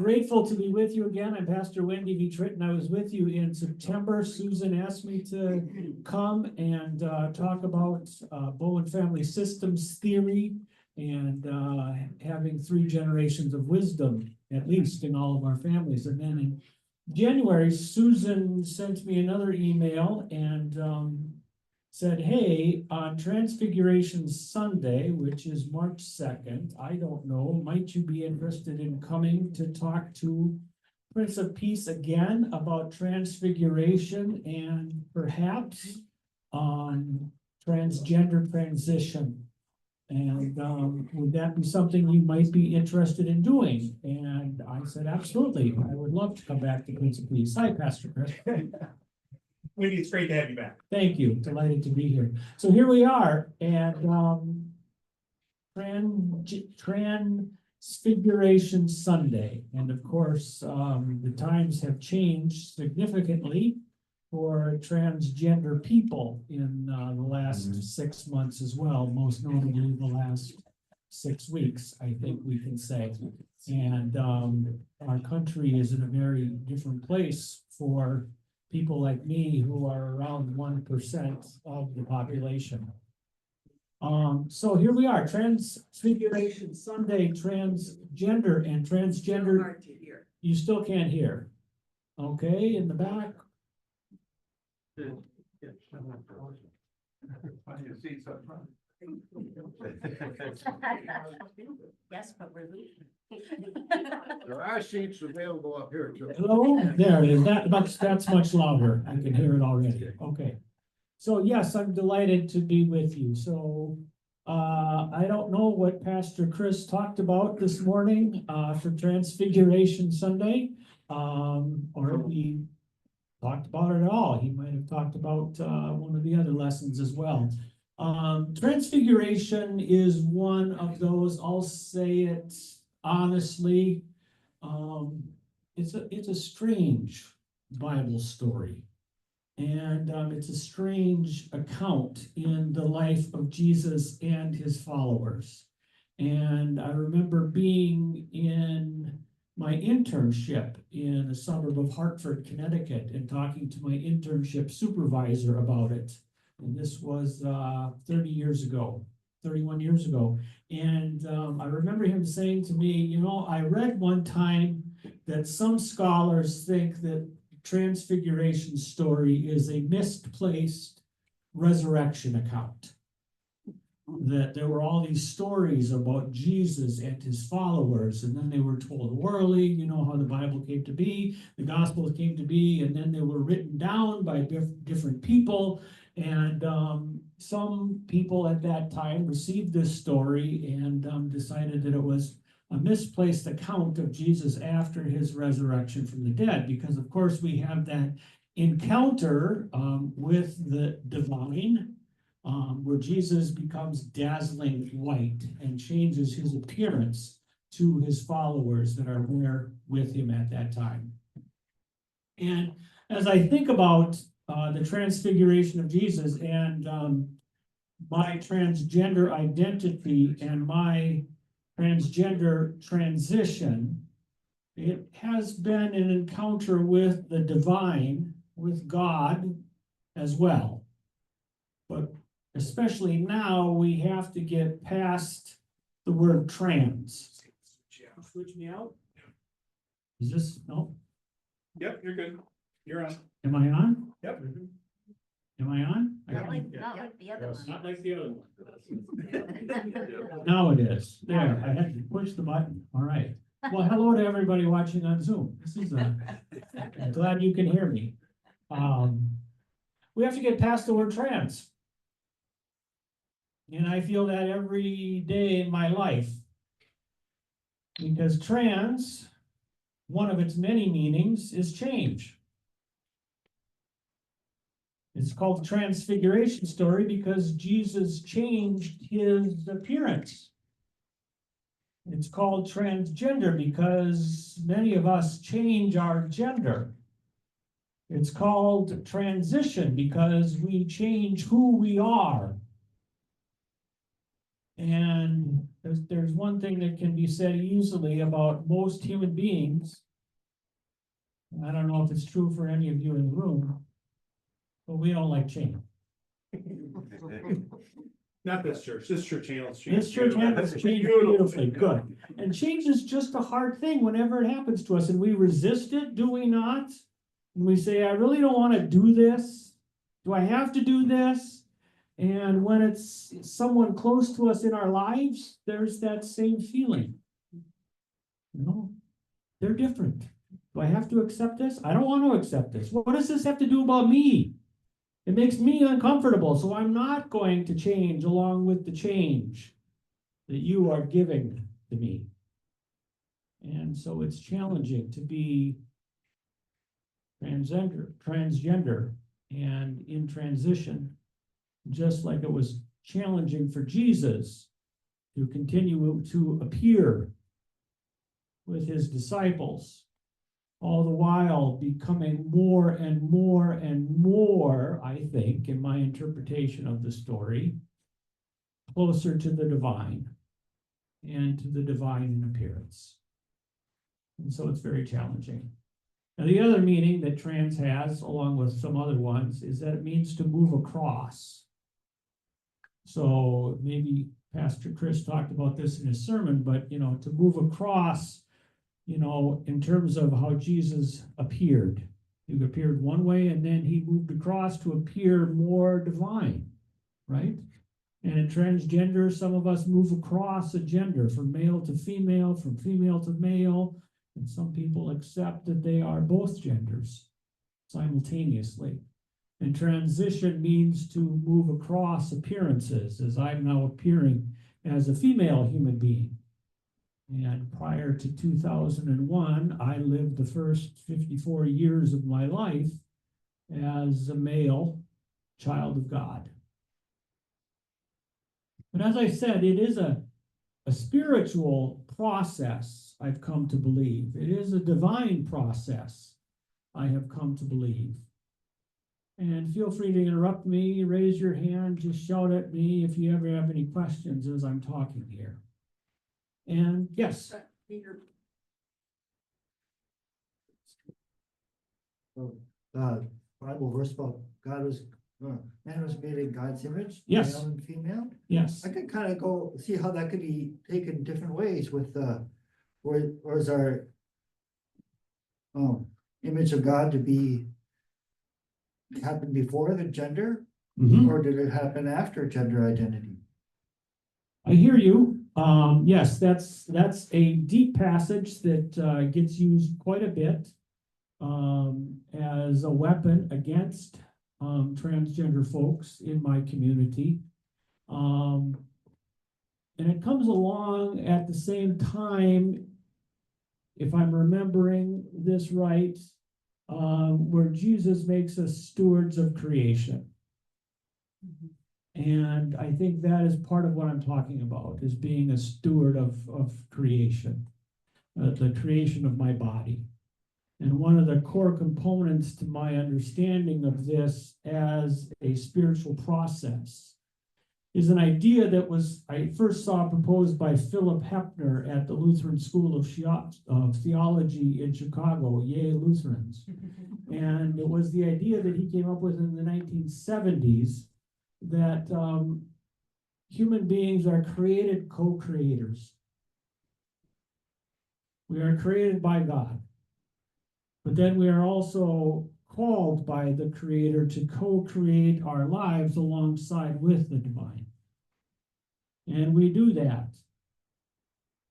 grateful to be with you again. I'm Pastor Wendy Vie Trittin. I was with you in September. Susan asked me to come and talk about Bowen family systems theory and having 3 generations of wisdom, at least in all of our families. And then in January, Susan sent me another email and said, hey, on Transfiguration Sunday, which is March 2nd, I don't know, might you be interested in coming to talk to Prince of Peace again about transfiguration and perhaps on transgender transition? And would that be something you might be interested in doing? And I said, absolutely. I would love to come back to Prince of Peace. Hi, Pastor Chris. Wendy, it's great to have you back. Thank you. Delighted to be here. So here we are, and Transfiguration Sunday. And of course, the times have changed significantly for transgender people in the last 6 months as well, most notably the last 6 weeks, I think we can say. And our country is in a very different place for people like me who are around 1% of the population. So here we are, Transfiguration Sunday, transgender and transgender. Hard to hear. You still can't hear. Okay, in the back. Yes, but we're leaving. There are seats available up here too. Hello, there it is. That's much louder. I can hear it already. Okay. So yes, I'm delighted to be with you. So I don't know what Pastor Chris talked about this morning for Transfiguration Sunday, or if he talked about it at all. He might have talked about one of the other lessons as well. Transfiguration is one of those, I'll say it honestly, it's a strange Bible story. And it's a strange account in the life of Jesus and his followers. And I remember being in my internship in a suburb of Hartford, Connecticut, and talking to my internship supervisor about it. And this was 31 years ago. And I remember him saying to me, you know, I read one time that some scholars think that Transfiguration story is a misplaced resurrection account. That there were all these stories about Jesus and his followers, and then they were told orally, you know, how the Bible came to be, the Gospels came to be, and then they were written down by different people. And some people at that time received this story and decided that it was a misplaced account of Jesus after his resurrection from the dead, because of course we have that encounter with the divine, where Jesus becomes dazzling white and changes his appearance to his followers that are there with him at that time. And as I think about the transfiguration of Jesus and my transgender identity and my transgender transition, it has been an encounter with the divine, with God as well. But especially now, we have to get past the word trans. Switch me out? Is this, no? Yep, you're good. You're on. Am I on? Yep. Am I on? Not like the other one. Not like the other one. Now it is. There, I had to push the button. All right. Well, hello to everybody watching on Zoom. This is I'm glad you can hear me. We have to get past the word trans. And I feel that every day in my life. Because trans, one of its many meanings is change. It's called the Transfiguration story because Jesus changed his appearance. It's called transgender because many of us change our gender. It's called transition because we change who we are. And there's one thing that can be said easily about most human beings. I don't know if it's true for any of you in the room, but we don't like change. Not this church. This church handles change. This church handles change beautifully, good. And change is just a hard thing whenever it happens to us, and we resist it, do we not? And we say, I really don't want to do this. Do I have to do this? And when it's someone close to us in our lives, there's that same feeling. You know, they're different. Do I have to accept this? I don't want to accept this. What does this have to do about me? It makes me uncomfortable, so I'm not going to change along with the change that you are giving to me. And so it's challenging to be transgender and in transition, just like it was challenging for Jesus to continue to appear with his disciples, all the while becoming more and more and more, I think, in my interpretation of the story, closer to the divine and to the divine in appearance. And so it's very challenging. Now, the other meaning that trans has, along with some other ones, is that it means to move across. So maybe Pastor Chris talked about this in his sermon, but, to move across, in terms of how Jesus appeared. He appeared one way and then he moved across to appear more divine, right? And in transgender, some of us move across a gender from male to female, from female to male, and some people accept that they are both genders simultaneously. And transition means to move across appearances, as I'm now appearing as a female human being. And prior to 2001, I lived the first 54 years of my life as a male child of God. But as I said, it is a spiritual process, I've come to believe. It is a divine process, I have come to believe. And feel free to interrupt me, raise your hand, just shout at me if you ever have any questions as I'm talking here. And yes, Bible verse about man was made in God's image, Yes. male and female. yes. I could kind of go see how that could be taken different ways with or is our image of God to be happen before the gender, Mhm. or did it happen after gender identity? I hear you. Yes, that's a deep passage that gets used quite a bit as a weapon against transgender folks in my community. And it comes along at the same time, if I'm remembering this right, where Jesus makes us stewards of creation. And I think that is part of what I'm talking about, is being a steward of creation, the creation of my body. And one of the core components to my understanding of this as a spiritual process is an idea that I first saw proposed by Philip Hefner at the Lutheran School of Theology in Chicago, Yale Lutherans. And it was the idea that he came up with in the 1970s that human beings are created co-creators. We are created by God, but then we are also called by the Creator to co-create our lives alongside with the divine. And we do that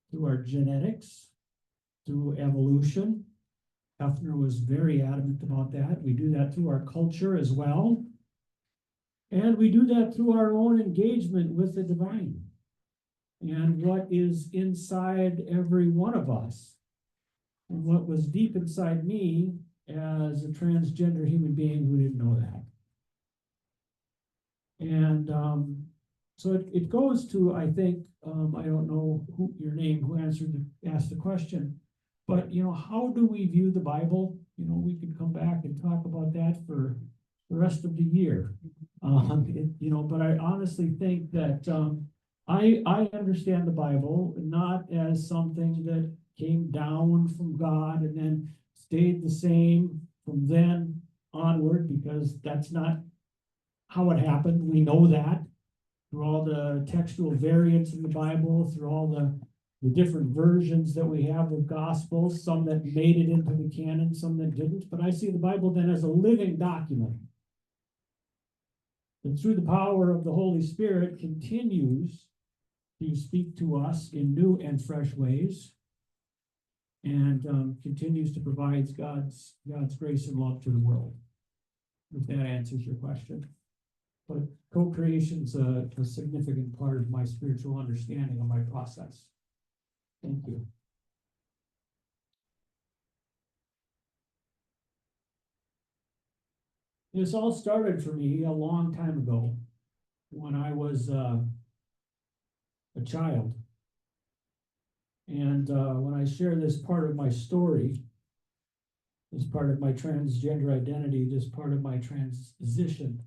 through our genetics, through evolution. Hefner was very adamant about that. We do that through our culture as well. And we do that through our own engagement with the divine and what is inside every one of us. And what was deep inside me as a transgender human being who didn't know that. And so it goes to, I think, I don't know your name, who asked the question, but, how do we view the Bible? We could come back and talk about that for the rest of the year. But I honestly think that I understand the Bible not as something that came down from God and then stayed the same from then onward, because that's not how it happened. We know that through all the textual variants in the Bible, through all the different versions that we have of gospels, some that made it into the canon, some that didn't. But I see the Bible then as a living document. And through the power of the Holy Spirit continues to speak to us in new and fresh ways, and continues to provide God's grace and love to the world. If that answers your question. But co-creation's a significant part of my spiritual understanding of my process. Thank you. This all started for me a long time ago when I was a child. And when I share this part of my story, this part of my transgender identity, this part of my transition,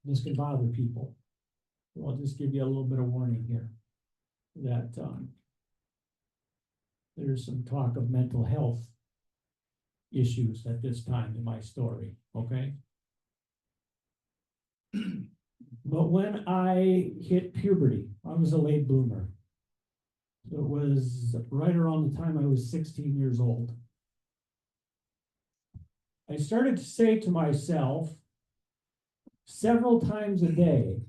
this can bother people. So I'll just give you a little bit of warning here that there's some talk of mental health issues at this time in my story, okay? But when I hit puberty, I was a late bloomer. So it was right around the time I was 16 years old. I started to say to myself several times a day,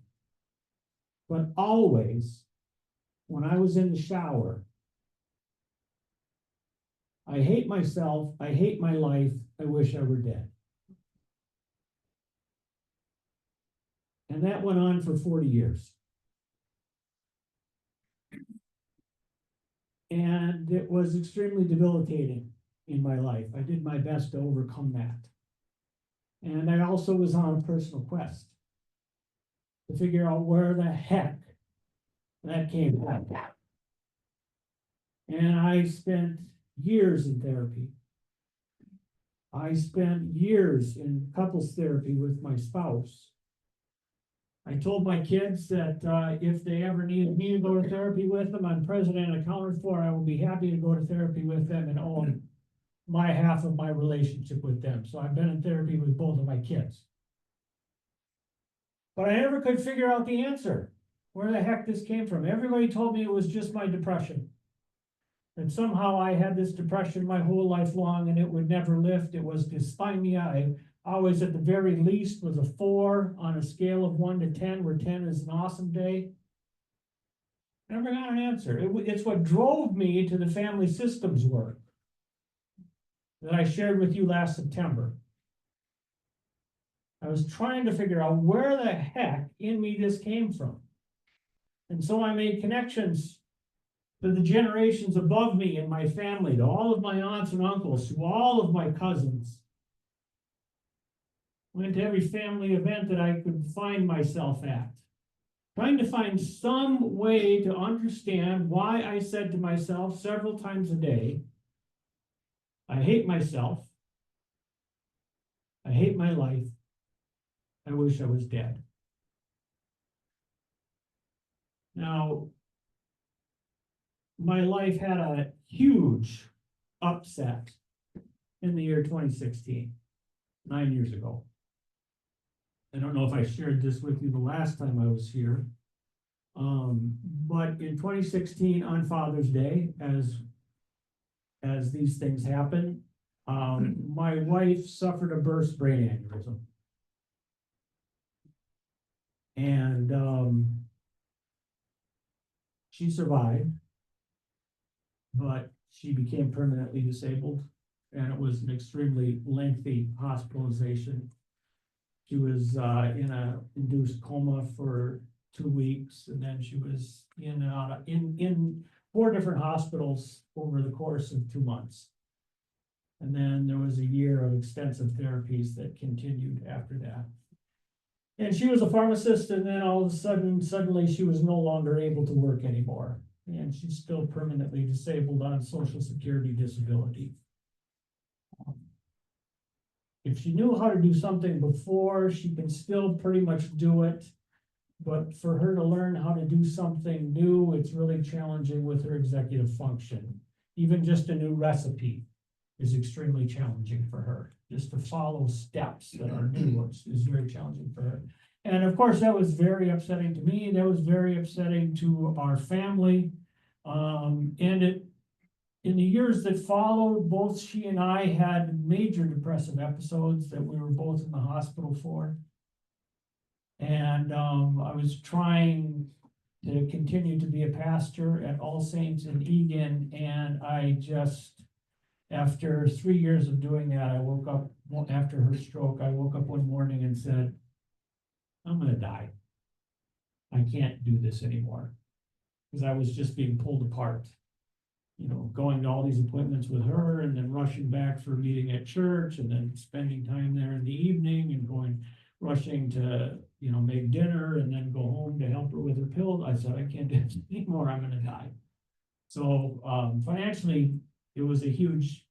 but always when I was in the shower, I hate myself, I hate my life, I wish I were dead. And that went on for 40 years. And it was extremely debilitating in my life. I did my best to overcome that. And I also was on a personal quest to figure out where the heck that came from. And I spent years in therapy. I spent years in couples therapy with my spouse. I told my kids that if they ever needed me to go to therapy with them, I'm president and accounted for, I will be happy to go to therapy with them and own my half of my relationship with them. So I've been in therapy with both of my kids. But I never could figure out the answer, where the heck this came from. Everybody told me it was just my depression. And somehow I had this depression my whole life long and it would never lift. It was dysthymia. I always, at the very least, was a 4 on a scale of 1 to 10, where 10 is an awesome day. Never got an answer. It's what drove me to the family systems work that I shared with you last September. I was trying to figure out where the heck in me this came from. And so I made connections to the generations above me in my family, to all of my aunts and uncles, to all of my cousins. Went to every family event that I could find myself at, trying to find some way to understand why I said to myself several times a day, I hate myself, I hate my life, I wish I was dead. Now, my life had a huge upset in the year 2016, 9 years ago. I don't know if I shared this with you the last time I was here. But in 2016 on Father's Day, as these things happen, my wife suffered a burst brain aneurysm. And she survived, but she became permanently disabled, and it was an extremely lengthy hospitalization. She was in a induced coma for 2 weeks, and then she was in 4 different hospitals over the course of 2 months. And then there was a year of extensive therapies that continued after that. And she was a pharmacist, and then all of a sudden, suddenly she was no longer able to work anymore. And she's still permanently disabled on Social Security disability. If she knew how to do something before, she can still pretty much do it. But for her to learn how to do something new, it's really challenging with her executive function. Even just a new recipe is extremely challenging for her. Just to follow steps that are new is very challenging for her. And of course, that was very upsetting to me. That was very upsetting to our family. In the years that followed, both she and I had major depressive episodes that we were both in the hospital for. And I was trying to continue to be a pastor at All Saints in Egan, and I just, after 3 years of doing that, I woke up, after her stroke, I woke up one morning and said, I'm gonna die. I can't do this anymore. Because I was just being pulled apart. You know, going to all these appointments with her and then rushing back for a meeting at church and then spending time there in the evening and rushing to, you know, make dinner and then go home to help her with her pills. I said, I can't do this anymore. I'm gonna die. So financially, it was a huge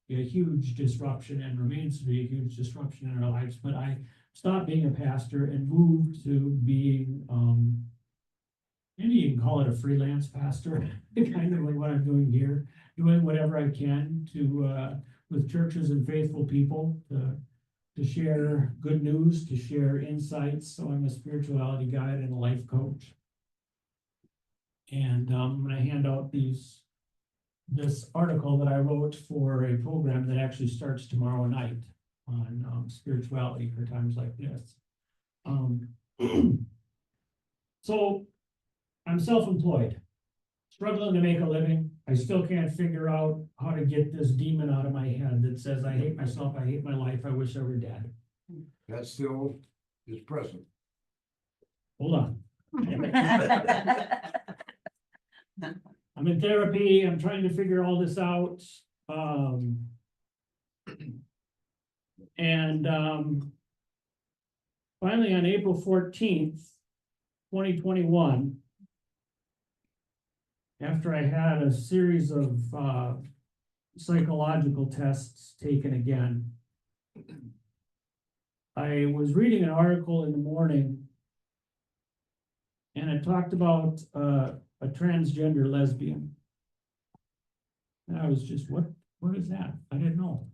disruption and remains to be a huge disruption in our lives. But I stopped being a pastor and moved to being, maybe you can call it a freelance pastor, kind of like what I'm doing here, doing whatever I can to, with churches and faithful people to share good news, to share insights. So I'm a spirituality guide and a life coach. And I'm gonna hand out this article that I wrote for a program that actually starts tomorrow night on spirituality for times like this. So I'm self-employed, struggling to make a living. I still can't figure out how to get this demon out of my head that says, I hate myself, I hate my life, I wish I were dead. That still is present. Hold on. I'm in therapy, I'm trying to figure all this out. Finally on April 14th, 2021, after I had a series of psychological tests taken again, I was reading an article in the morning and it talked about a transgender lesbian. And I was just, what is that? I didn't know.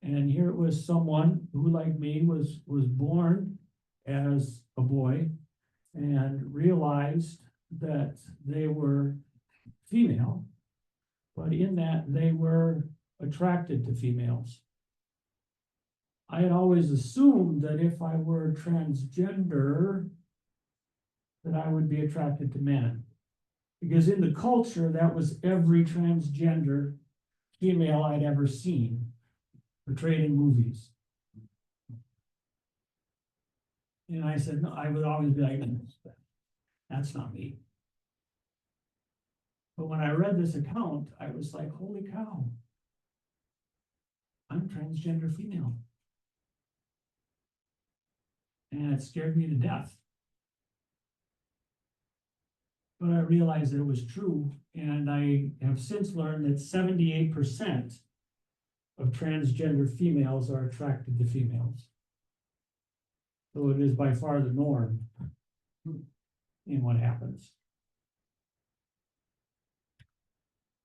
And here it was someone who, like me, was born as a boy and realized that they were female, but in that they were attracted to females. I had always assumed that if I were transgender, that I would be attracted to men. Because in the culture, that was every transgender female I'd ever seen portrayed in movies. And I said, no, I would always be like, that's not me. But when I read this account, I was like, holy cow, I'm transgender female. And it scared me to death. But I realized that it was true, and I have since learned that 78% of transgender females are attracted to females. So it is by far the norm in what happens.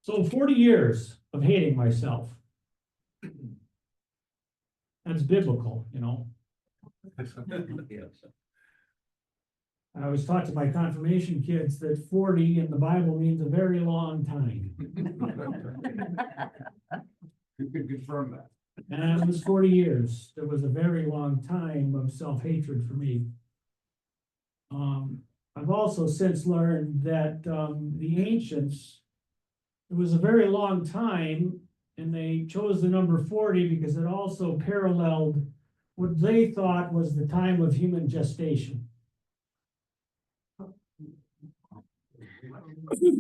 So 40 years of hating myself. That's biblical, you know. I was taught to my confirmation kids that 40 in the Bible means a very long time. You can confirm that. And it was 40 years. It was a very long time of self-hatred for me. I've also since learned that the ancients, it was a very long time, and they chose the number 40 because it also paralleled what they thought was the time of human gestation.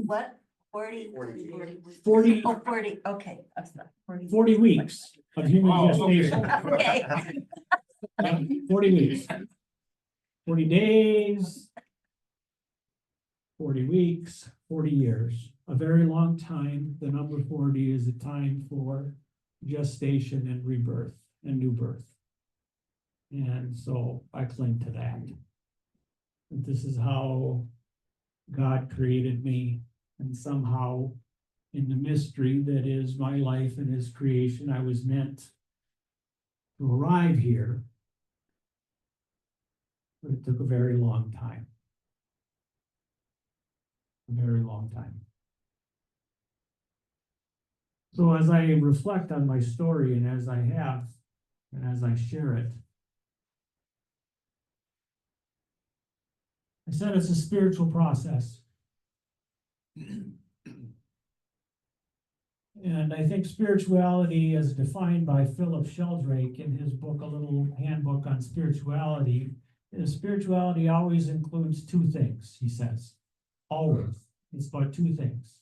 What? 40? 40, Oh, 40, okay. I'm sorry, 40 weeks of human Oh, okay. gestation. Okay. 40 weeks. 40 days, 40 weeks, 40 years. A very long time. The number 40 is a time for gestation and rebirth and new birth. And so I cling to that. that this is how God created me, and somehow in the mystery that is my life and his creation, I was meant to arrive here. But it took a very long time. A very long time. So as I reflect on my story, and as I have, and as I share it, I said it's a spiritual process. And I think spirituality, as defined by Philip Sheldrake in his book, A Little Handbook on Spirituality, is spirituality always includes two things, he says. Always. It's about two things.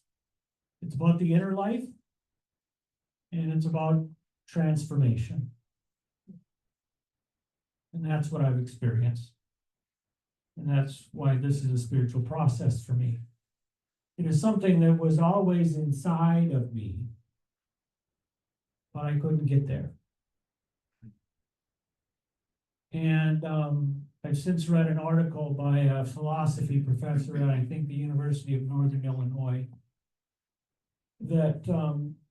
It's about the inner life, and it's about transformation. And that's what I've experienced. And that's why this is a spiritual process for me. It is something that was always inside of me, but I couldn't get there. And I've since read an article by a philosophy professor at, I think, the University of Northern Illinois, that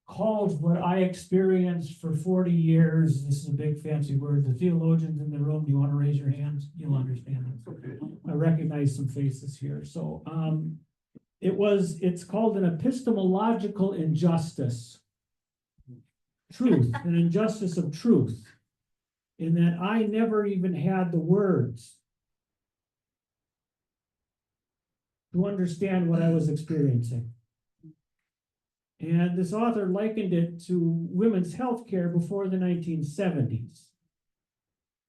called what I experienced for 40 years, this is a big fancy word, the theologians in the room, do you want to raise your hands? You'll understand this. Okay. I recognize some faces here. So it's called an epistemological injustice. Truth, an injustice of truth, in that I never even had the words to understand what I was experiencing. And this author likened it to women's health care before the 1970s,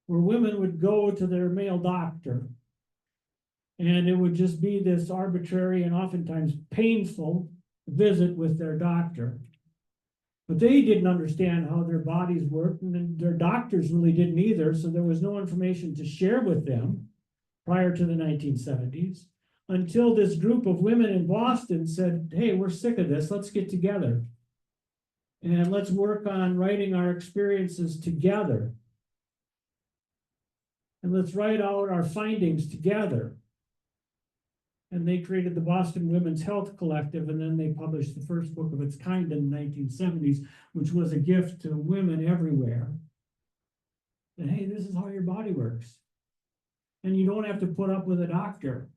where women would go to their male doctor, and it would just be this arbitrary and oftentimes painful visit with their doctor. But they didn't understand how their bodies worked, and their doctors really didn't either, so there was no information to share with them prior to the 1970s, until this group of women in Boston said, hey, we're sick of this, let's get together. And let's work on writing our experiences together. And let's write out our findings together. And they created the Boston Women's Health Collective, and then they published the first book of its kind in the 1970s, which was a gift to women everywhere. And hey, this is how your body works. And you don't have to put up with a doctor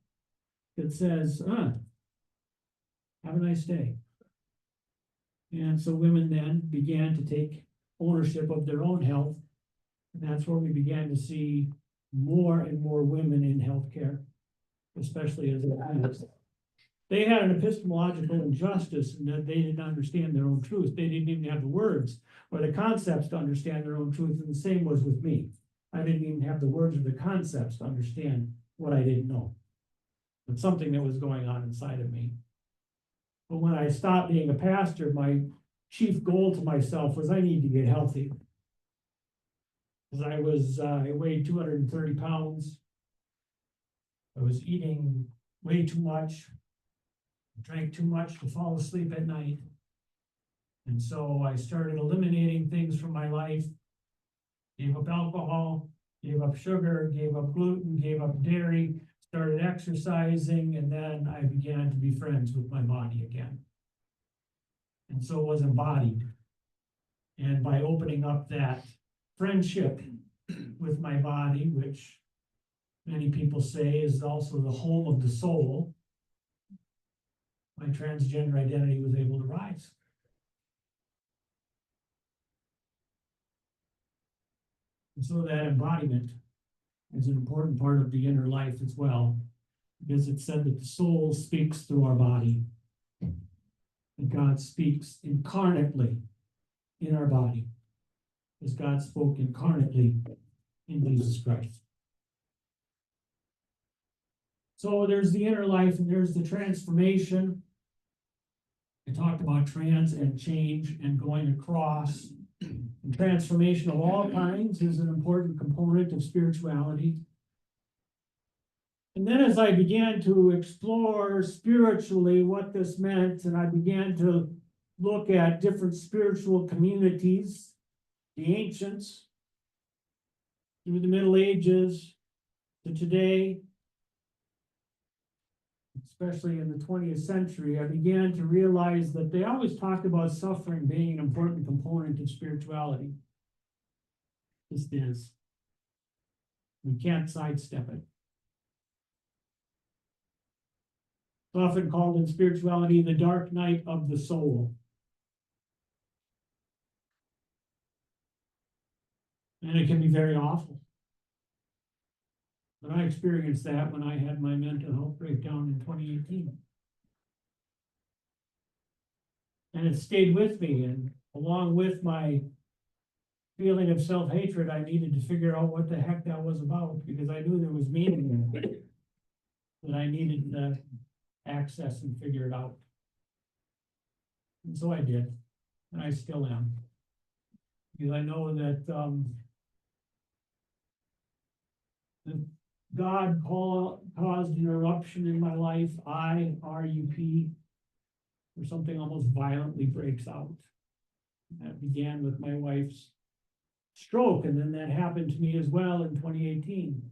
that says, have a nice day. And so women then began to take ownership of their own health. And that's where we began to see more and more women in healthcare, especially as they had an epistemological injustice in that they didn't understand their own truth. They didn't even have the words or the concepts to understand their own truth. And the same was with me. I didn't even have the words or the concepts to understand what I didn't know. But something that was going on inside of me. But when I stopped being a pastor, my chief goal to myself was I need to get healthy. Because I weighed 230 pounds. I was eating way too much, drank too much to fall asleep at night. And so I started eliminating things from my life, gave up alcohol, gave up sugar, gave up gluten, gave up dairy, started exercising, and then I began to be friends with my body again. And so was embodied. And by opening up that friendship with my body, which many people say is also the home of the soul, my transgender identity was able to rise. And so that embodiment is an important part of the inner life as well, because it said that the soul speaks through our body, and God speaks incarnately in our body, as God spoke incarnately in Jesus Christ. So there's the inner life and there's the transformation. I talked about trans and change and going across. And transformation of all kinds is an important component of spirituality. And then as I began to explore spiritually what this meant, and I began to look at different spiritual communities, the ancients, through the Middle Ages to today, especially in the 20th century, I began to realize that they always talked about suffering being an important component of spirituality. Just is. We can't sidestep it. It's often called in spirituality the dark night of the soul. And it can be very awful. But I experienced that when I had my mental health breakdown in 2018. And it stayed with me, and along with my feeling of self-hatred, I needed to figure out what the heck that was about, because I knew there was meaning in it that I needed to access and figure it out. And so I did, and I still am. Because I know that God caused an eruption in my life, IRUP, where something almost violently breaks out. That began with my wife's stroke, and then that happened to me as well in 2018.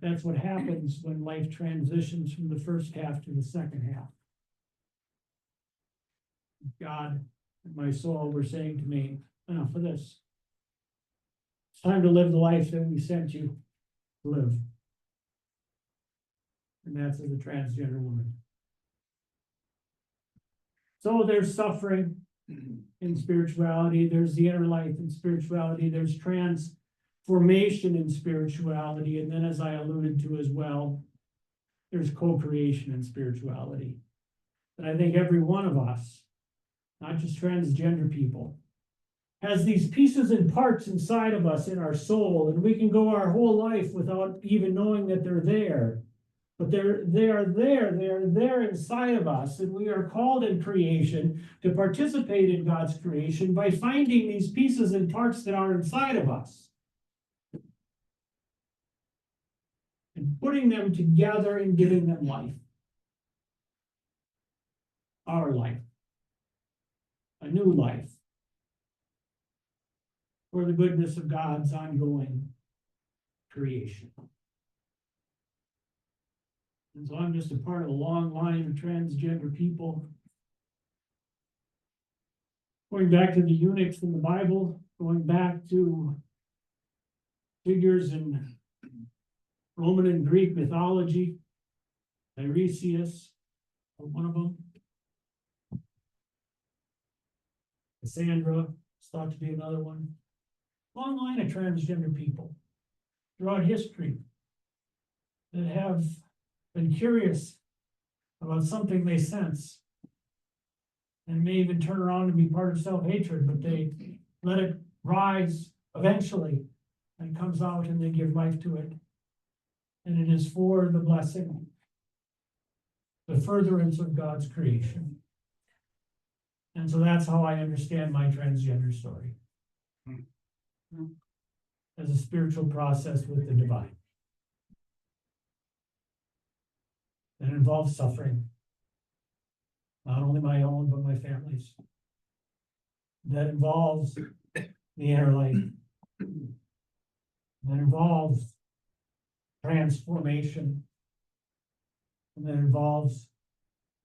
That's what happens when life transitions from the first half to the second half. God and my soul were saying to me, enough of this. It's time to live the life that we sent you to live. And that's as a transgender woman. So there's suffering in spirituality, there's the inner life in spirituality, there's transformation in spirituality, and then, as I alluded to as well, there's co-creation in spirituality. And I think every one of us, not just transgender people, has these pieces and parts inside of us in our soul, and we can go our whole life without even knowing that they're there. But they are there inside of us, and we are called in creation to participate in God's creation by finding these pieces and parts that are inside of us and putting them together and giving them life. Our life. A new life. For the goodness of God's ongoing creation. And so I'm just a part of a long line of transgender people. Going back to the eunuchs in the Bible, going back to figures in Roman and Greek mythology, Tiresias, one of them. Cassandra is thought to be another one. Long line of transgender people throughout history that have been curious about something they sense and may even turn around and be part of self-hatred, but they let it rise eventually and it comes out and they give life to it. And it is for the blessing, the furtherance of God's creation. And so that's how I understand my transgender story. As a spiritual process with the divine. That involves suffering. Not only my own, but my family's. That involves the inner life. That involves transformation. And that involves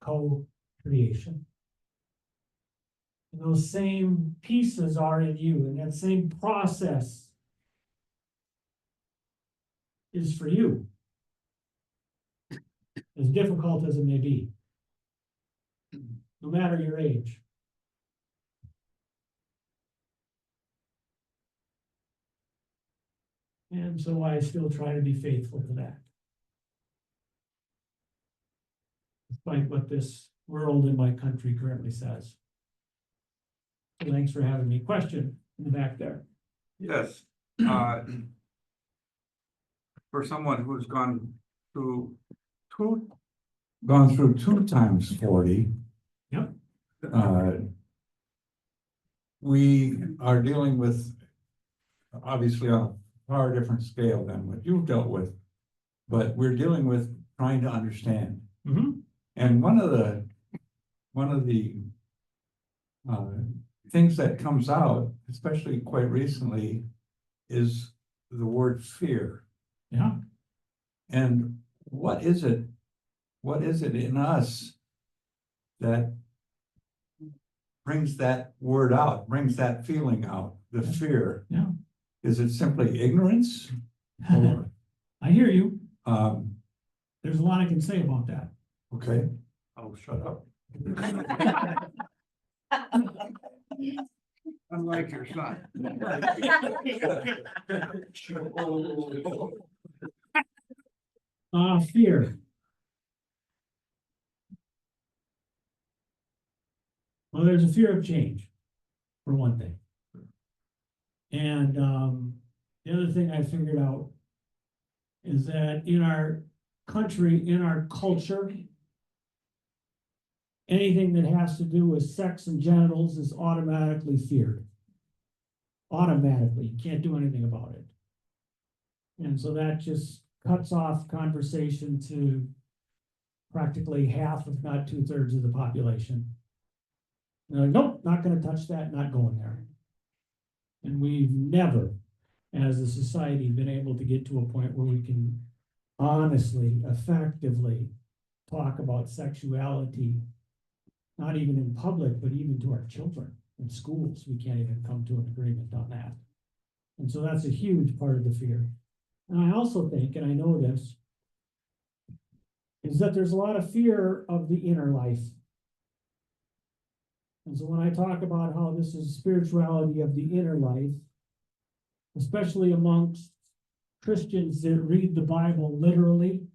co-creation. And those same pieces are in you, and that same process is for you. As difficult as it may be, no matter your age. And so I still try to be faithful to that. Despite what this world and my country currently says. So thanks for having me. Question in the back there. Yes, for someone who's gone through two times 40. Yep. We are dealing with, obviously, on a far different scale than what you've dealt with, but we're dealing with trying to understand. Mm-hmm. And one of the things that comes out, especially quite recently, is the word fear. Yeah. And what is it? What is it in us that brings that word out, brings that feeling out, the fear? Yeah. Is it simply ignorance? Or, I hear you. um, There's a lot I can say about that. okay, I'll shut up. Unlike your son. Fear. Well, there's a fear of change, for one thing. And the other thing I figured out is that in our country, in our culture, anything that has to do with sex and genitals is automatically feared. Automatically, you can't do anything about it. And so that just cuts off conversation to practically half, if not 2/3 of the population. They're like, nope, not gonna touch that, not going there. And we've never, as a society, been able to get to a point where we can honestly, effectively talk about sexuality, not even in public, but even to our children in schools. We can't even come to an agreement on that. And so that's a huge part of the fear. And I also think, and I know this, is that there's a lot of fear of the inner life. And so when I talk about how this is spirituality of the inner life, especially amongst Christians that read the Bible literally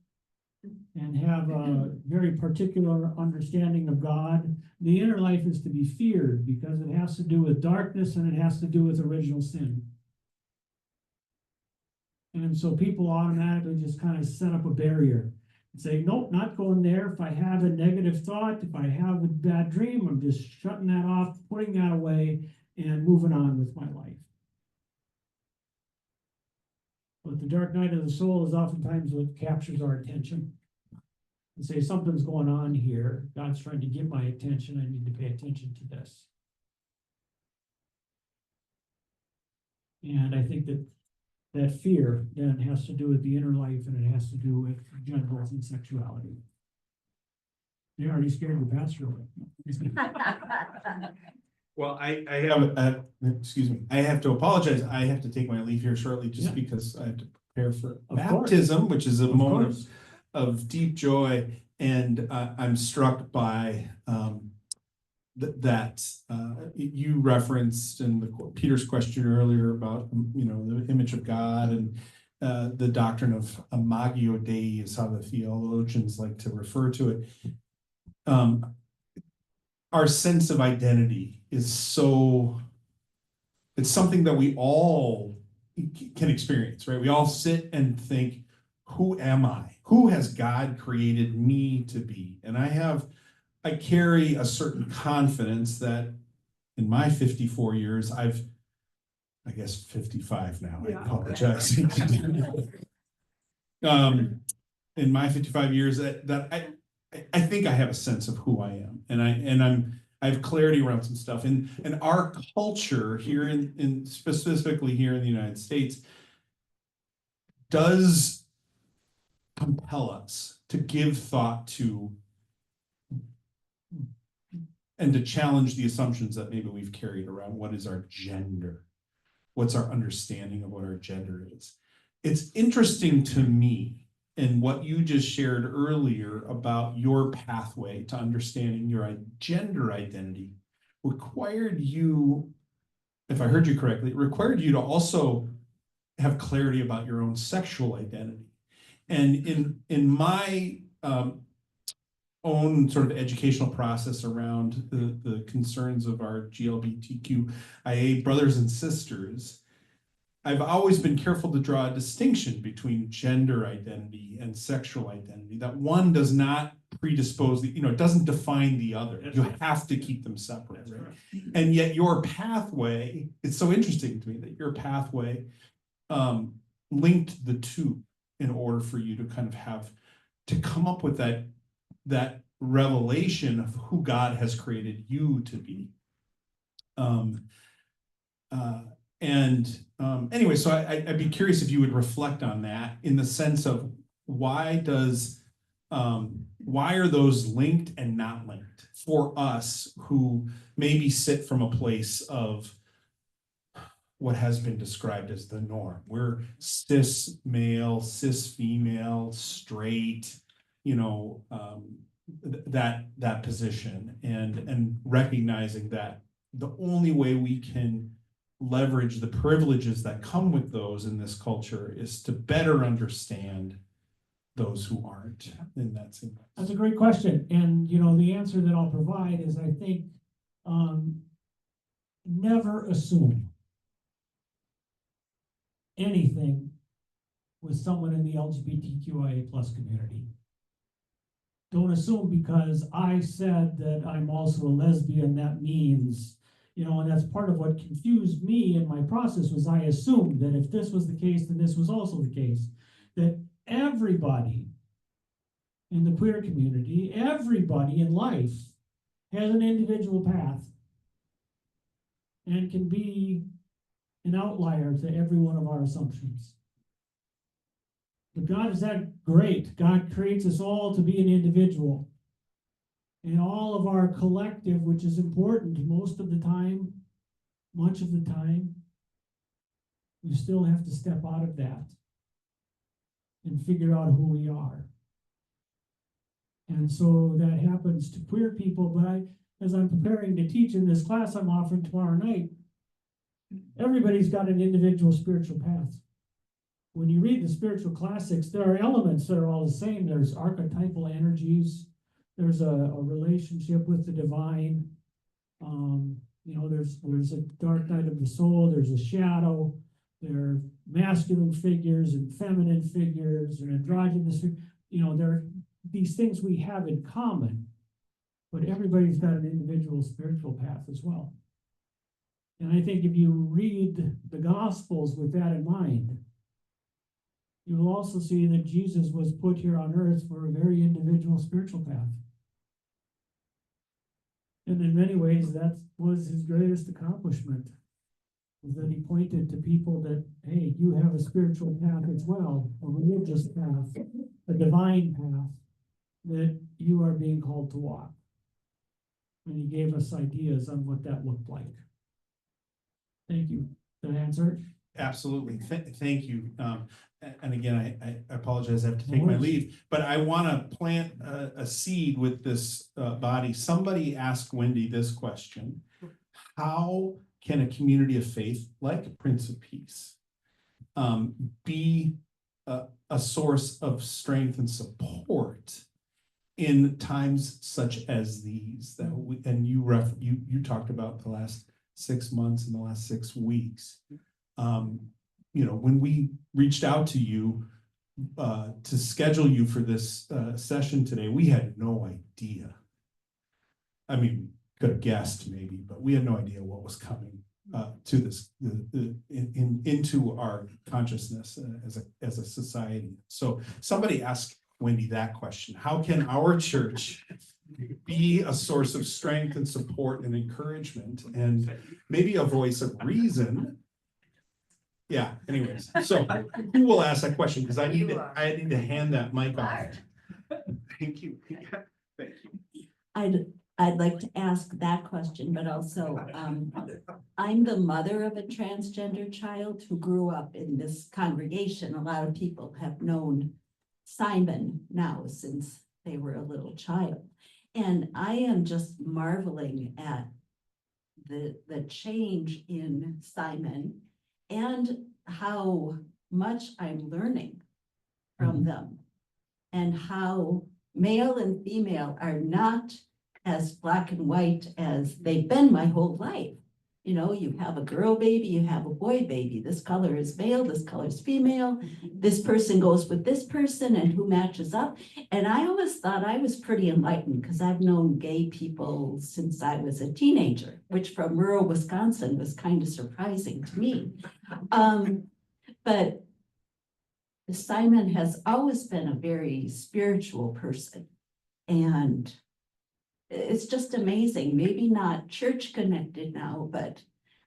and have a very particular understanding of God, the inner life is to be feared because it has to do with darkness and it has to do with original sin. And so people automatically just kind of set up a barrier and say, nope, not going there. If I have a negative thought, if I have a bad dream, I'm just shutting that off, putting that away, and moving on with my life. But the dark night of the soul is oftentimes what captures our attention. And say, something's going on here. God's trying to get my attention. I need to pay attention to this. And I think that fear then has to do with the inner life and it has to do with genitals and sexuality. You already scared your pastor away. Well, I have, excuse me, I have to apologize. I have to take my leave here shortly just Yeah. because I have to prepare for Of course. baptism, which is a Of moment course. of deep joy. And I'm struck by that you referenced in Peter's question earlier about, the image of God and the doctrine of Imago Dei is how the theologians like to refer to it. Our sense of identity is it's something that we all can experience, right? We all sit and think, who am I? Who has God created me to be? And I carry a certain confidence that in my 54 years, I guess 55 now, I apologize. In my 55 years that I think I have a sense of who I am, and I have clarity around some stuff. And our culture here in specifically here in the United States does compel us to give thought to and to challenge the assumptions that maybe we've carried around. What is our gender? What's our understanding of what our gender is? It's interesting to me, and what you just shared earlier about your pathway to understanding your gender identity required you, if I heard you correctly, it required you to also have clarity about your own sexual identity. And in my own sort of educational process around the concerns of our GLBTQIA brothers and sisters, I've always been careful to draw a distinction between gender identity and sexual identity, that one does not predispose, it doesn't define the other. You have to keep them separate. Right? And yet your pathway, it's so interesting to me that your pathway linked the two in order for you to kind of to come up with that revelation of who God has created you to be. Anyway, so I'd be curious if you would reflect on that in the sense of why are those linked and not linked for us who maybe sit from a place of what has been described as the norm? We're cis male, cis female, straight, that position, and recognizing that the only way we can leverage the privileges that come with those in this culture is to better understand those who aren't in that same place. That's a great question. And, the answer that I'll provide is, I think, never assume anything with someone in the LGBTQIA plus community. Don't assume because I said that I'm also a lesbian, that means, and that's part of what confused me in my process, was I assumed that if this was the case, then this was also the case. That everybody in the queer community, everybody in life has an individual path and can be an outlier to every one of our assumptions. But God is that great. God creates us all to be an individual. And all of our collective, which is important most of the time, much of the time, we still have to step out of that and figure out who we are. And so that happens to queer people, but as I'm preparing to teach in this class I'm offering tomorrow night, everybody's got an individual spiritual path. When you read the spiritual classics, there are elements that are all the same. There's archetypal energies. There's a relationship with the divine. There's a dark night of the soul. There's a shadow. There are masculine figures and feminine figures and androgynous. There are these things we have in common, but everybody's got an individual spiritual path as well. And I think if you read the Gospels with that in mind, you will also see that Jesus was put here on earth for a very individual spiritual path. And in many ways, that was his greatest accomplishment, is that he pointed to people that, hey, you have a spiritual path as well, a religious path, a divine path that you are being called to walk. And he gave us ideas on what that looked like. Thank you. Did I answer it? Absolutely. Thank you. And again, I apologize, I have to take No my worries. leave, but I want to plant a seed with this body. Somebody asked Wendy this question: how can a community of faith like Prince of Peace be a source of strength and support in times such as these? That and you talked about the last 6 months and the last 6 weeks. When we reached out to you to schedule you for this session today, we had no idea. I mean, could have guessed maybe, but we had no idea what was coming to this into our consciousness as a society. So somebody asked Wendy that question: how can our church be a source of strength and support and encouragement and maybe a voice of reason? Yeah, anyways, so who will ask that question? Because I need to hand that mic off. Thank you. Thank you. I'd like to ask that question, but also, I'm the mother of a transgender child who grew up in this congregation. A lot of people have known Simon now since they were a little child. And I am just marveling at the change in Simon and how much I'm learning from them, and how male and female are not as black and white as they've been my whole life. You have a girl baby, you have a boy baby. This color is male, this color is female. This person goes with this person and who matches up. And I always thought I was pretty enlightened because I've known gay people since I was a teenager, which from rural Wisconsin was kind of surprising to me. But Simon has always been a very spiritual person. And it's just amazing, maybe not church connected now, but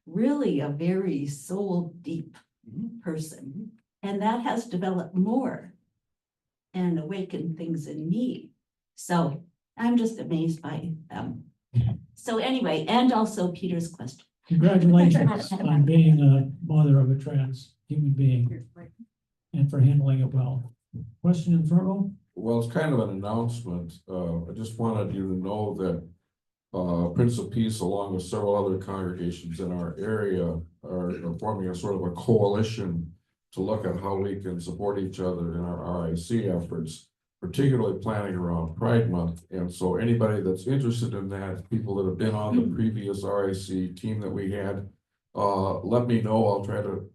really a very soul deep person. And that has developed more and awaken things in me. So I'm just amazed by them. So anyway, and also Peter's question. Congratulations on being a mother of a trans human being and for handling it well. Question in front row? Well, it's kind of an announcement. I just wanted you to know that Prince of Peace, along with several other congregations in our area, are forming a sort of a coalition to look at how we can support each other in our RIC efforts, particularly planning around Pride Month. And so anybody that's interested in that, people that have been on the previous RIC team that we had, let me know.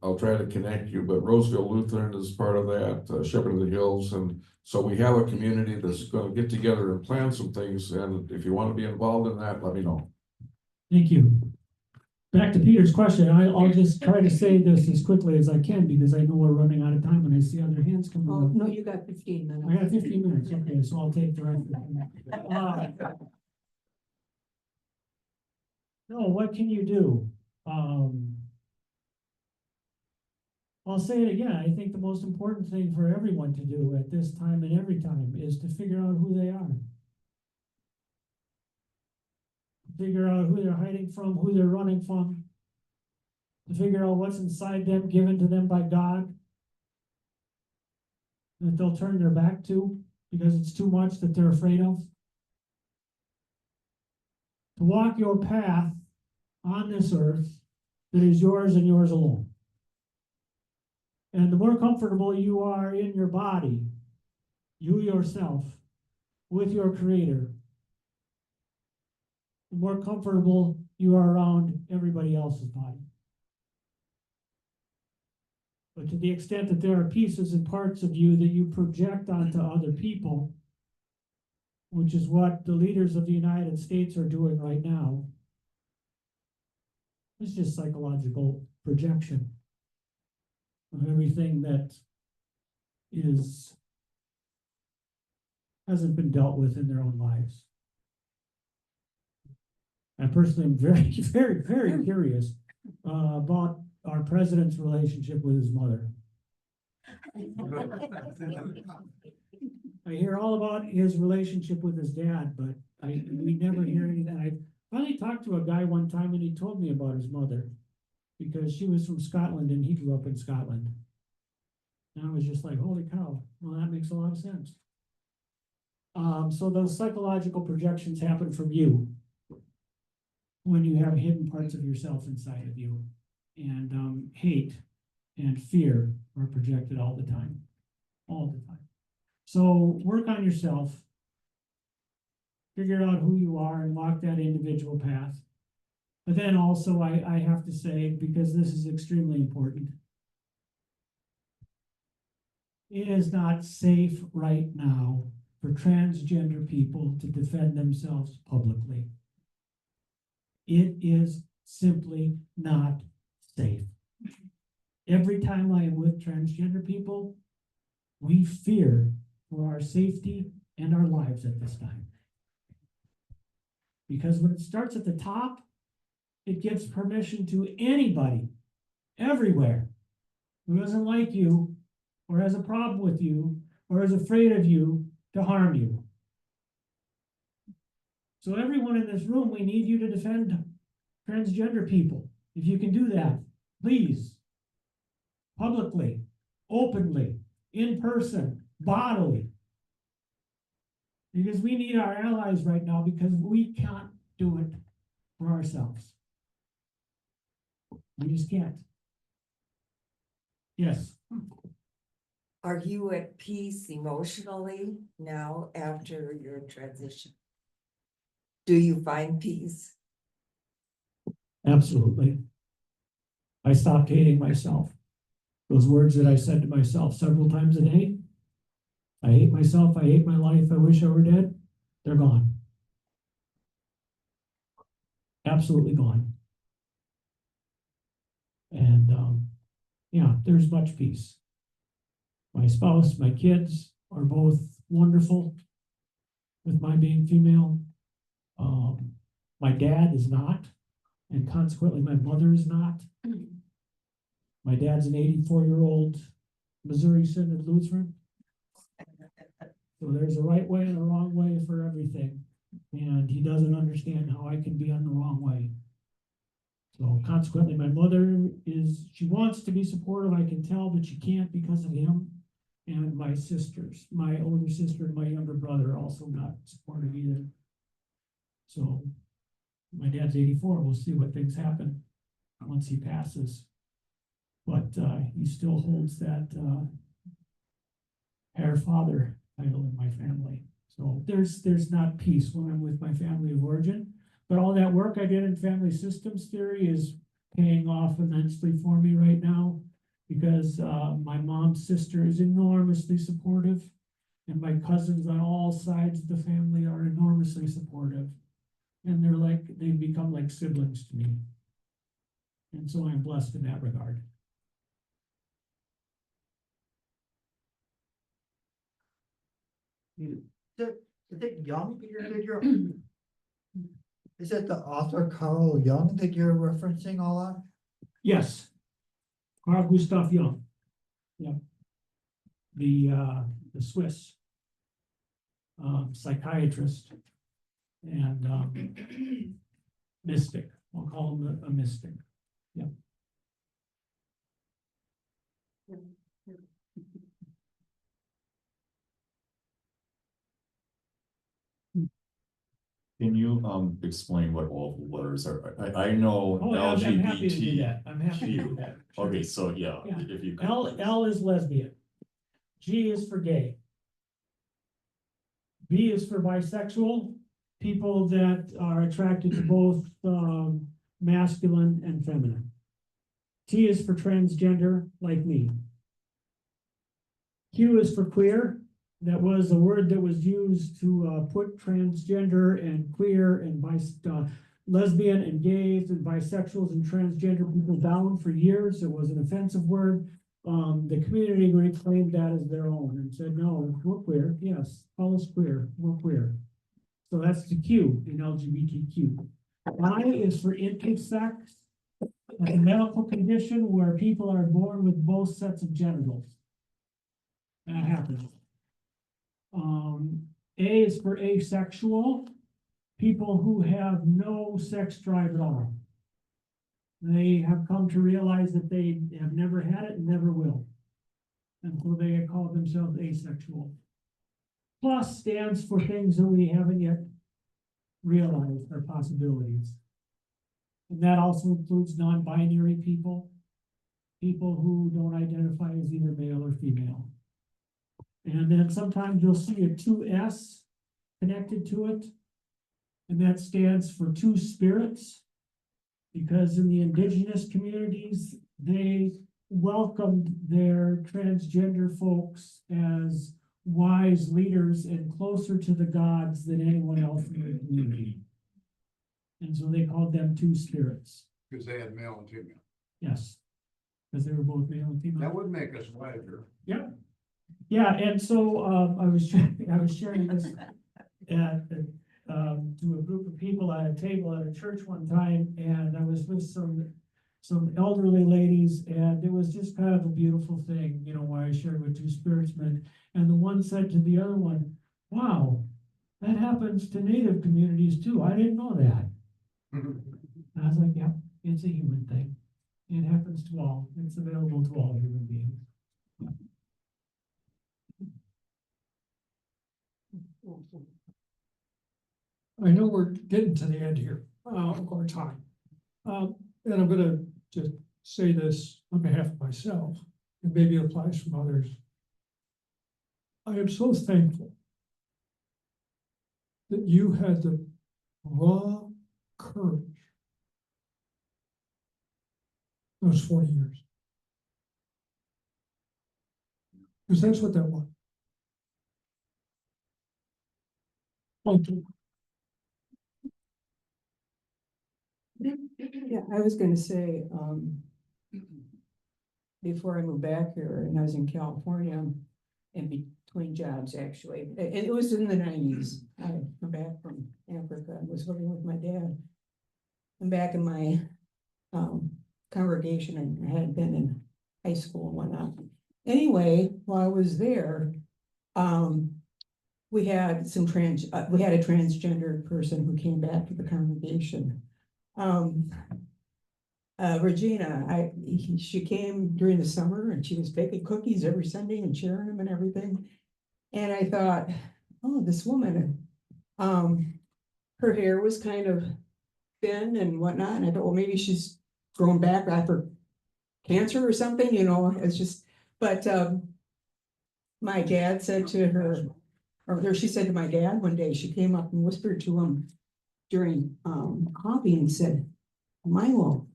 I'll try to connect you. But Roseville Lutheran is part of that, Shepherd of the Hills, and so we have a community that's going to get together and plan some things. And if you want to be involved in that, let me know. Thank you. Back to Peter's question. I'll just try to say this as quickly as I can because I know we're running out of time and I see other hands coming Oh, up. no, you got 15 minutes. I got 15 minutes. Okay, so I'll take the rest of it. No, what can you do? I'll say it again. I think the most important thing for everyone to do at this time and every time is to figure out who they are. Figure out who they're hiding from, who they're running from. To figure out what's inside them, given to them by God. That they'll turn their back to because it's too much that they're afraid of. To walk your path on this earth that is yours and yours alone. And the more comfortable you are in your body, you yourself, with your Creator, the more comfortable you are around everybody else's body. But to the extent that there are pieces and parts of you that you project onto other people, which is what the leaders of the United States are doing right now, it's just psychological projection of everything that hasn't been dealt with in their own lives. I personally am very, very, very curious about our president's relationship with his mother. I hear all about his relationship with his dad, but we never hear anything. I finally talked to a guy one time and he told me about his mother because she was from Scotland and he grew up in Scotland. And I was just like, holy cow, well, that makes a lot of sense. So those psychological projections happen from you when you have hidden parts of yourself inside of you. And hate and fear are projected all the time. All the time. So work on yourself. Figure out who you are and walk that individual path. But then also I have to say, because this is extremely important, it is not safe right now for transgender people to defend themselves publicly. It is simply not safe. Every time I am with transgender people, we fear for our safety and our lives at this time. Because when it starts at the top, it gives permission to anybody, everywhere, who doesn't like you, or has a problem with you, or is afraid of you, to harm you. So everyone in this room, we need you to defend transgender people. If you can do that, please, publicly, openly, in person, bodily. Because we need our allies right now because we can't do it for ourselves. We just can't. Yes. Are you at peace emotionally now after your transition? Do you find peace? Absolutely. I stopped hating myself. Those words that I said to myself several times a day. I hate myself. I hate my life. I wish I were dead. They're gone. Absolutely gone. And yeah, there's much peace. My spouse, my kids are both wonderful with my being female. My dad is not, and consequently my mother is not. My dad's an 84-year-old Missouri Synod Lutheran. So there's a right way and a wrong way for everything, and he doesn't understand how I can be on the wrong way. So consequently, my mother she wants to be supportive, I can tell, but she can't because of him. And my sisters, my older sister and my younger brother are also not supportive either. So my dad's 84, we'll see what things happen once he passes. But he still holds that Herr Father title in my family. So there's not peace when I'm with my family of origin. But all that work I did in family systems theory is paying off immensely for me right now, because my mom's sister is enormously supportive, and my cousins on all sides of the family are enormously supportive. And they've become like siblings to me. And so I'm blessed in that regard. Is it Young that you're, is it the author Carl Jung that you're referencing a lot? Yes. Carl Gustav Jung. Yeah. The Swiss psychiatrist and mystic. We'll call him a mystic. Yeah. Can you explain what all the letters are? I know Oh, I'm happy to do LGBT. that. I'm happy to do that. Sure. Okay, so yeah, Yeah. if you could. L is lesbian. G is for gay. B is for bisexual, people that are attracted to both masculine and feminine. T is for transgender, like me. Q is for queer. That was a word that was used to put transgender and queer and lesbian and gays and bisexuals and transgender people down for years. It was an offensive word. The community reclaimed that as their own and said, no, we're queer. Yes, call us queer. We're queer. So that's the Q in LGBTQ. I is for intersex. That's a medical condition where people are born with both sets of genitals. That happens. A is for asexual, people who have no sex drive at all. They have come to realize that they have never had it and never will. And so they call themselves asexual. Plus stands for things that we haven't yet realized are possibilities. And that also includes non-binary people, people who don't identify as either male or female. And then sometimes you'll see a 2S connected to it. And that stands for two spirits. Because in the indigenous communities, they welcomed their transgender folks as wise leaders and closer to the gods than anyone else in the community. And so they called them two spirits. Because they had male and female. Yes, because they were both male and female. That would make us wiser. Yep. Yeah, and so I was sharing this to a group of people at a table at a church one time, and I was with some elderly ladies, and it was just kind of a beautiful thing, you know, where I shared with two spiritsmen, and the one said to the other one, "Wow, that happens to Native communities too. I didn't know that." And I was like, "Yep, it's a human thing. It happens to all. It's available to all human beings." I know we're getting to the end here of our time. And I'm gonna just say this on behalf of myself, and maybe it applies from others. I am so thankful that you had the raw courage those 40 years. Because that's what that was. Thank you. Yeah, I was gonna say, before I moved back here, and I was in California, in between jobs, actually, and it was in the 90s. I come back from Africa and was living with my dad. I'm back in my congregation, and I had been in high school and whatnot. Anyway, while I was there, we had we had a transgender person who came back to the congregation. Regina, she came during the summer and she was baking cookies every Sunday and sharing them and everything. And I thought, oh, this woman, her hair was kind of thin and whatnot. And I thought, well, maybe she's grown back after cancer or something, it's just, but, my dad said to her, or she said to my dad one day, she came up and whispered to him during, coffee and said, Milo,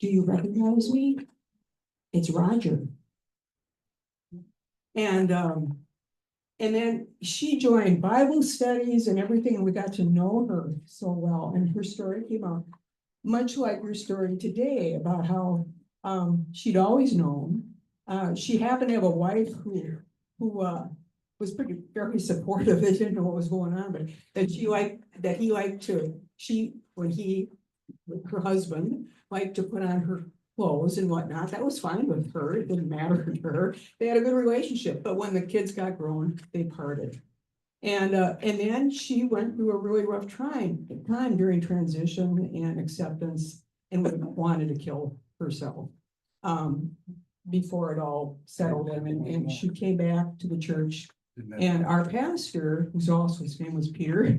do you recognize me? It's Roger. And then she joined Bible studies and everything, and we got to know her so well. And her story came out much like your story today about how she'd always known. She happened to have a wife who was very supportive. They didn't know what was going on, but her husband liked to put on her clothes and whatnot. That was fine with her. It didn't matter to her. They had a good relationship, but when the kids got grown, they parted. And then she went through a really rough time during transition and acceptance and wanted to kill herself before it all settled in. And she came back to the church, and our pastor, his name was Peter,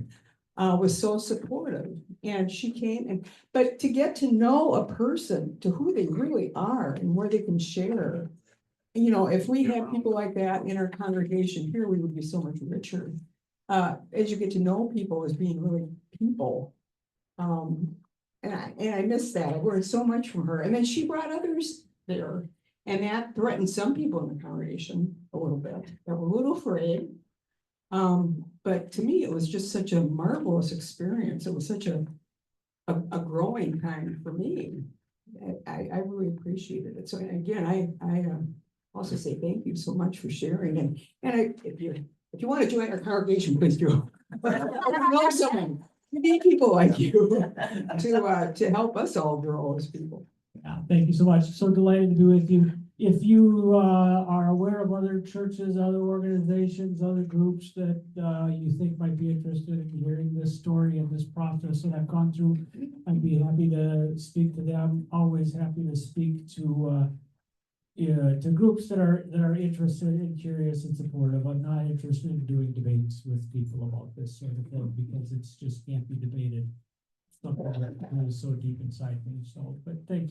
was so supportive. And she came but to get to know a person, to who they really are and where they can share. If we had people like that in our congregation here, we would be so much richer. As you get to know people as being really people. And I miss that. I learned so much from her. And then she brought others there. And that threatened some people in the congregation a little bit, that were a little afraid. But to me, it was just such a marvelous experience. It was such a growing time for me. I really appreciated it. So again, I also say thank you so much for sharing. And if you want to join our congregation, please do. Know someone. We need people like you to help us all grow as people. Yeah, thank you so much. So delighted to be with you. If you are aware of other churches, other organizations, other groups that you think might be interested in hearing this story and this process that I've gone through, I'd be happy to speak to them. Always happy to speak to groups that are interested and curious and supportive. I'm not interested in doing debates with people about this sort of thing because it's just can't be debated. Something that is so deep inside me. So, but thank you.